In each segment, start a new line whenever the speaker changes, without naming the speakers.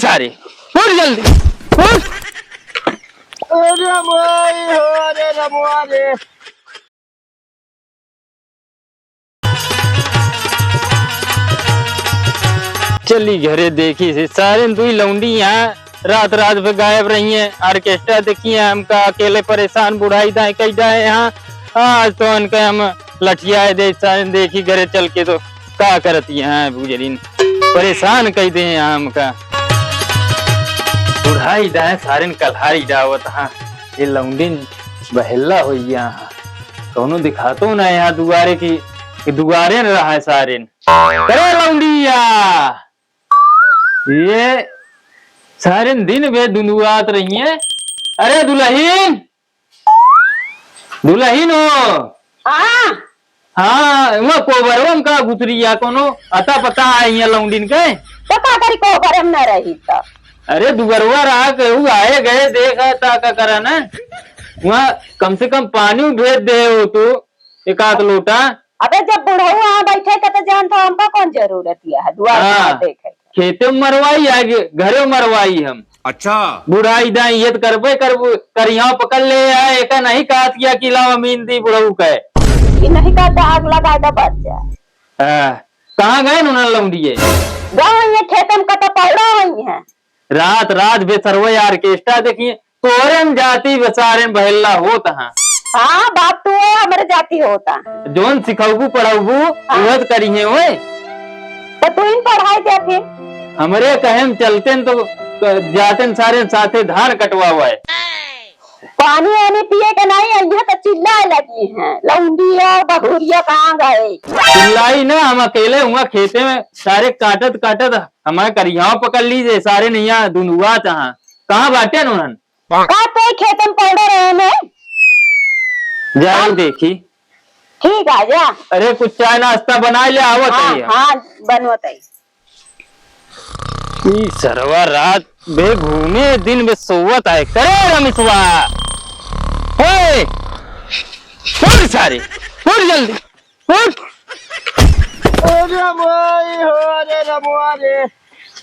सारे उठ जल्दी उठ।
अरे भाई हो रे रमुआ रे।
चली घरे देखी से सारे दुई लौंडी यहाँ रात रात पे गायब रही है। ऑर्केस्ट्रा देखी है हमका अकेले परेशान बुढ़ाई दाए कई जाए यहाँ। आज तो उनके हम लठिया दे सारे देखी घरे चल के तो का करती है बुजरीन परेशान कई दे यहाँ हमका बुढ़ाई दाए सारे कलहारी जावत हाँ। ये लौंडी बहला हो यहाँ दोनों दिखातो ना यहाँ दुआरे की दुआरे न रहा है सारे करे लौंडिया ये सारे दिन वे दुनुआत रही है। अरे दुल्हीन दुल्हीन हो हाँ वह कोबरम का गुतरिया कोनो अता पता आई है लौंडीन के
पता करी कोबरम न रही तो
अरे दुगरवा रहा कहू आए गए देखा ता का करा ना वहाँ कम से कम पानी भेज दे हो तू एक आध लोटा।
अबे जब बुढ़ऊ वहाँ बैठे तो जानता हमका कौन जरूरत है दुआ देखे
खेते में मरवाई आगे घरे मरवाई हम। अच्छा बुढ़ाई दाई ये करबे करिया पकड़ ले आए एक नहीं काट किया कि लावा मीन दी बुढ़ऊ कहे
कि नहीं का आग लगा तो बच जाए।
कहाँ गए उन्होंने लौंडिये
गाँव ये खेत में कटा पड़ा हुई है
रात रात बेसरवे ऑर्केस्ट्रा देखिए तोरन जाति बेचारे बहला होता है।
हाँ बाप तो हमारे जाति होता
जोन सिखाऊ पढ़ाऊ वह करिए ओए
तो तू इन पढ़ाई दे फिर
हमरे कहे चलते तो जाते सारे साथे धान कटवा हुआ है।
पानी वानी पिए के नहीं यहाँ तो चिल्लाए लगी है लौंडिया बहुरिया कहाँ गए
चिल्लाई ना हम अकेले हुआ खेते में सारे काटत काटत हमारे करियाव पकड़ लीजिए सारे नहीं दुनुआ चाह कहाँ बाटे उन्होंने
खेत में पड़े रहे में
जाओ देखी
ठीक है जा।
अरे कुछ चाय नाश्ता बना ले आवत
हाँ बनवत
सरवा रात बे घूमे दिन बे सोवत है करे रमेशवा उठ सारे उठ जल्दी उठ।
अरे भाई हो रे रमुआ रे।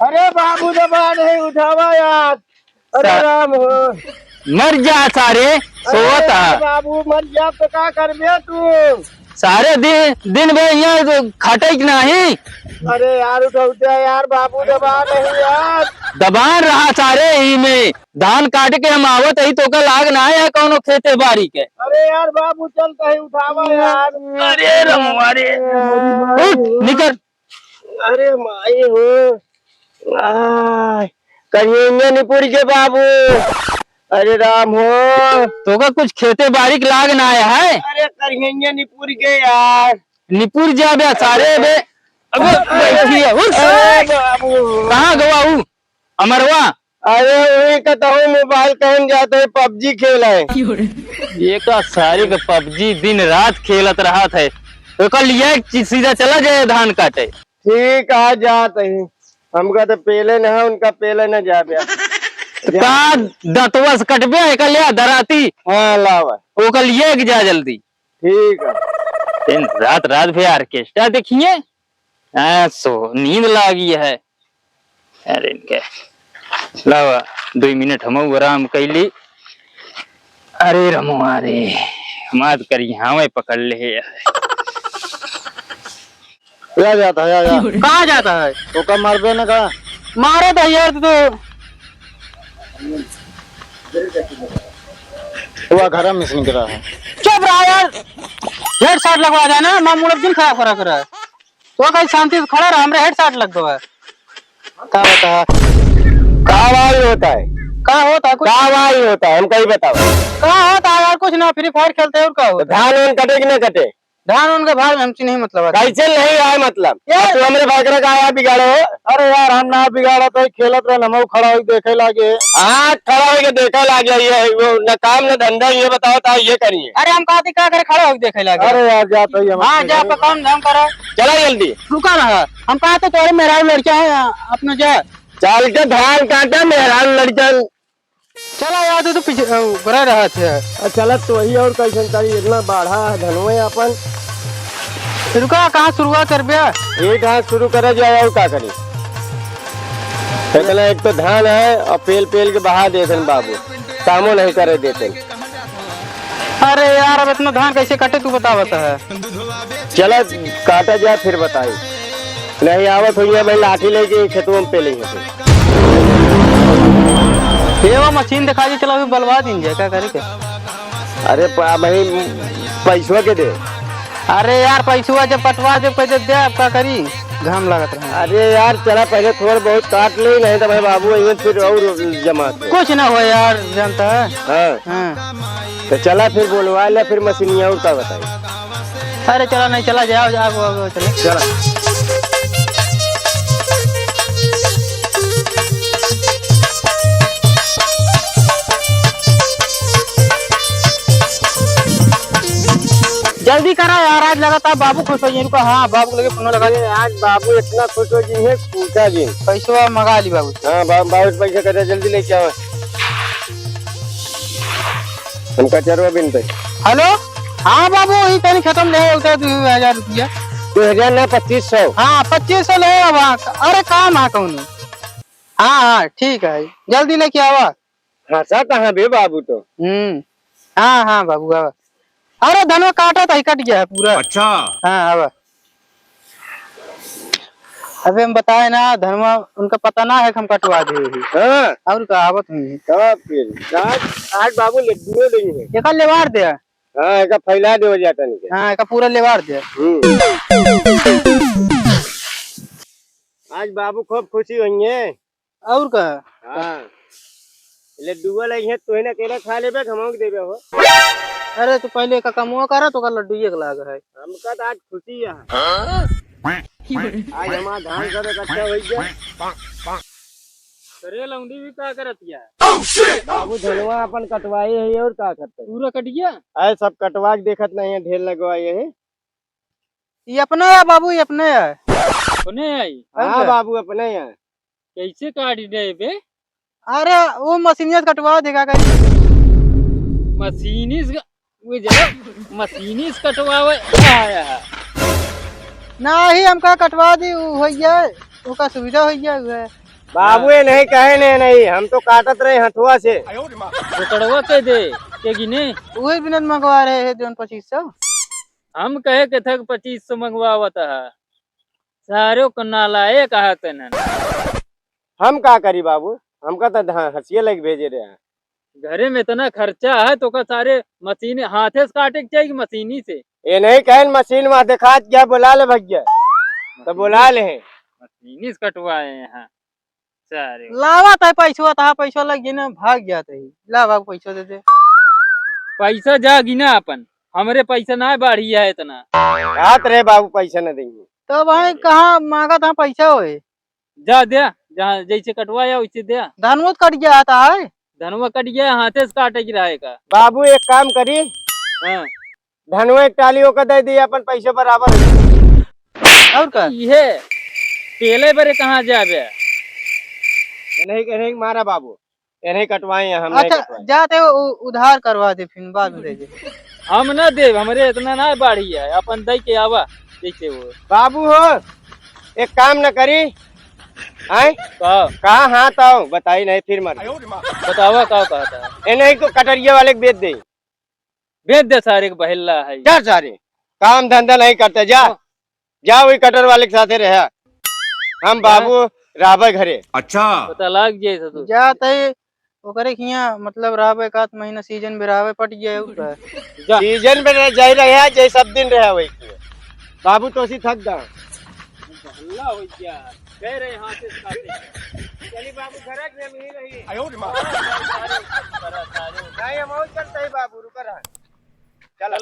अरे बाबू दबा नहीं उठावा यार। अरे राम हो
मर जा सारे सोवत है
बाबू मर जा तो क्या कर तू
सारे दिन में यहाँ खटे नहीं।
अरे यार उठा यार बाबू दबा नहीं यार
दबा रहा सारे ही में धान काट के हम आवत ही तो कल आग ना है कौनो खेते बारी के।
अरे यार बाबू चल कहीं उठावा यार।
अरे रमुआरे निकल।
अरे माई हो कहीं निपुर के बाबू। अरे राम हो
तो का कुछ खेते बारी के लाग ना आया है।
अरे कहीं निपुर के यार
निपुर जा बे सारे बे कहाँ गवाऊ अमरवा।
अरे वही कहता मोबाइल कहीं जाते है पबजी खेल है
ये का सारे का पबजी दिन रात खेलत रहा था तो कल ये सीधा चला जाए धान काटे।
ठीक है जाते ही हमका तो पहले न है उनका पहले न जा
का दतवा से कटबे है कल या दराती।
हाँ लावा
वो कल ये जा जल्दी
ठीक है।
रात रात भी ऑर्केस्ट्रा देखिए सो नींद लागी है। अरे इनके लावा 2 मिनट हम आराम कैली। अरे रमुआ रे मत करी हाँ पकड़ ले
या जाता है या
कहाँ जाता है
तो कब मारबे न कहा
मारे तो यार तो
हुआ घर में से निकला है।
चुप रहा यार हेड शॉट लगवा जाना मामूल दिन खराब करा कर तो कहीं शांति से खड़ा रहा हमरे हेड शॉट लग दो है।
क्या बता कावाई होता है
कहाँ होता है कुछ
कावाई होता है हम कहीं बताओ
कहाँ होता है यार कुछ ना फ्री फायर खेलते हैं और क्या होता
धान उन कटे कि न कटे
धान उनका भाई हमसे नहीं मतलब
कैसे नहीं आए मतलब यार तू हमरे भागरे का आया बिगाड़ो। अरे यार हम ना बिगाड़ा तो खेलत रहे हम खड़ा हो देखे लागे। हाँ खड़ा हो के देखे लागे ये वो न काम न धंधा ये बताओ था ये करिए।
अरे हम कहते क्या करे खड़ा हो देखे लागे।
अरे यार जाते ही
हाँ जा काम धाम करो
चला जल्दी
रुका रहा हम कहा तो तोरे मेरा लड़का है अपने जा
चल के धान काटे मेहरान लड़कन
चला याद तो पीछे बड़ा रहा थे
चल तो वही और कैसे करी इतना बाढ़ा धनुए अपन
रुका कहाँ शुरुआत कर बे
ये कहाँ शुरू करे जाओ और क्या करी इतना एक तो धान है और पेल पेल के बहा देते बाबू, कामो नहीं करे देते।
अरे यार अब इतना धान कैसे कटे तू बतावत है।
चला काटा जाए फिर बताई। नहीं आवत हुई है भाई, लाठी लेके खेतों में पेले है।
ये वो मशीन दिखा दी, चलो अभी बलवा देंगे, क्या करे क्या।
अरे भाई पैसवा के दे।
अरे यार पैसुआ जब पटवा जब पैसे दे आप क्या करी, घाम लागत रहा।
अरे यार चला पहले थोड़ा बहुत काट ले, नहीं तो भाई बाबू इवें फिर और जमा
कुछ ना हो यार, जानता है।
हाँ।
हाँ।
तो चला फिर बोलवा ले, फिर मशीनिया और का बताई।
अरे चला नहीं चला जाओ जाओ चलो
चला।
जल्दी करा यार, आज लगातार बाबू खुश हो जाए। रुको, हाँ बाबू लगे फोन लगा दे।
आज बाबू इतना खुश हो जी है, पूछा जी।
पैसा मंगा ली बाबू।
हाँ बाबू पैसा कर जल्दी लेके आओ। हमका चरवा बिन पे।
हेलो, हाँ बाबू वही कहीं खत्म ले उतर 2000 रुपया।
2000 ना 2500।
हाँ 2500 ले अब। अरे काम है कौन। हाँ हाँ ठीक है, जल्दी लेके आवा।
हाँ सा कहाँ बे बाबू तो।
हाँ हाँ बाबू आवा। अरे धनवा काटा था, कट गया है पूरा।
अच्छा।
हाँ आवा। अबे हम बताए ना धनवा, उनका पता ना है कि हम कटवा दे।
हाँ
और का आवत हुई
फिर आज बाबू लड्डू नहीं है।
एक लेवार दे।
हाँ एक फैला दे जाता नहीं।
हाँ एक पूरा लेवार दे।
आज बाबू खूब खुशी हुई है।
और का।
हाँ लड्डू लगी है, तो ना केला खा लेबे, खमाओ देबे हो।
अरे तो पहले का कमुआ करा तो का लड्डू एक लाग है।
हमका तो आज खुशी है। आज हमारा धान सब इकट्ठा हो गया।
करे लौंडी भी का करतिया।
बाबू धनवा अपन कटवाए है और का करते
पूरा कट गया।
अरे सब कटवा के देखत नहीं है, ढेर लगवाए है।
ये अपना है बाबू, ये अपने है। अपने आई।
हाँ बाबू अपने है।
कैसे काट दे बे। अरे वो मशीनियत कटवा देगा का। मशीनिस वो जरा मशीनिस कटवावे आया है। नहीं हमका कटवा दी हो जाए, उसका सुविधा हो जाए।
बाबू ये नहीं कहे नहीं, हम तो काटत रहे हथुआ से।
तो कटवा के दे के गिने वही बिनत मंगवा रहे हैं। जोन 2500 हम कहे के थे 2500 मंगवावत है। सारे को नालायक कहते न।
हम का करी बाबू, हमका तो हंसिया लग भेजे रहे हैं।
घरे में इतना खर्चा है तो का सारे मशीन हाथे से काटे के चाहिए मशीनी से।
ये नहीं कहे मशीन वहाँ दिखा क्या बोला ले भैया, तो बोला ले
मशीनी से कटवाए यहाँ सारे। लावा था पैसा था, पैसा लग गया ना भाग गया था। ला भाग पैसा दे दे। पैसा जा गिना अपन, हमारे पैसा ना बढ़ी है इतना।
रात रहे बाबू पैसा न देंगे
तो भाई कहाँ मांगा था पैसा होए। जा दे, जहाँ जैसे कटवाया वैसे दे। धनवा कट गया था है। धनवा कट गया, हाथे से काटे की रहेगा।
बाबू एक काम करी,
हाँ
धनवा एक टालियों का दे दिया अपन पैसे बराबर।
और का ये पेले बरे कहाँ जाबे।
नहीं मारा बाबू, ये नहीं कटवाए हम।
अच्छा जाते उधार करवा दे, फिर बाद में दे दे। हम ना दे, हमारे इतना ना बाढ़ी है, अपन दे के आवा जैसे वो।
बाबू हो एक काम न करी, कहा हाथ आओ बताई नहीं फिर मर
बतावा का कहता
है। नहीं तो कटरिया वाले बेच दे सारे के बहेला है। क्या सारे काम धंधा नहीं करते, जा वही कटर वाले के साथे रहा। हम बाबू राबे घरे। अच्छा
पता लग जाए तो जाते ओकरे खिया, मतलब राबे का महीना सीजन में राबे पट गया उसका।
सीजन में जाई रहा जै सब दिन रहा वही बाबू तो सी थक जा हल्ला हो गया कह रहे हाथ से काटे। चली बाबू घर में मिल रही। आयो रे मां नहीं हम और करते ही बाबू रुक रहा। चल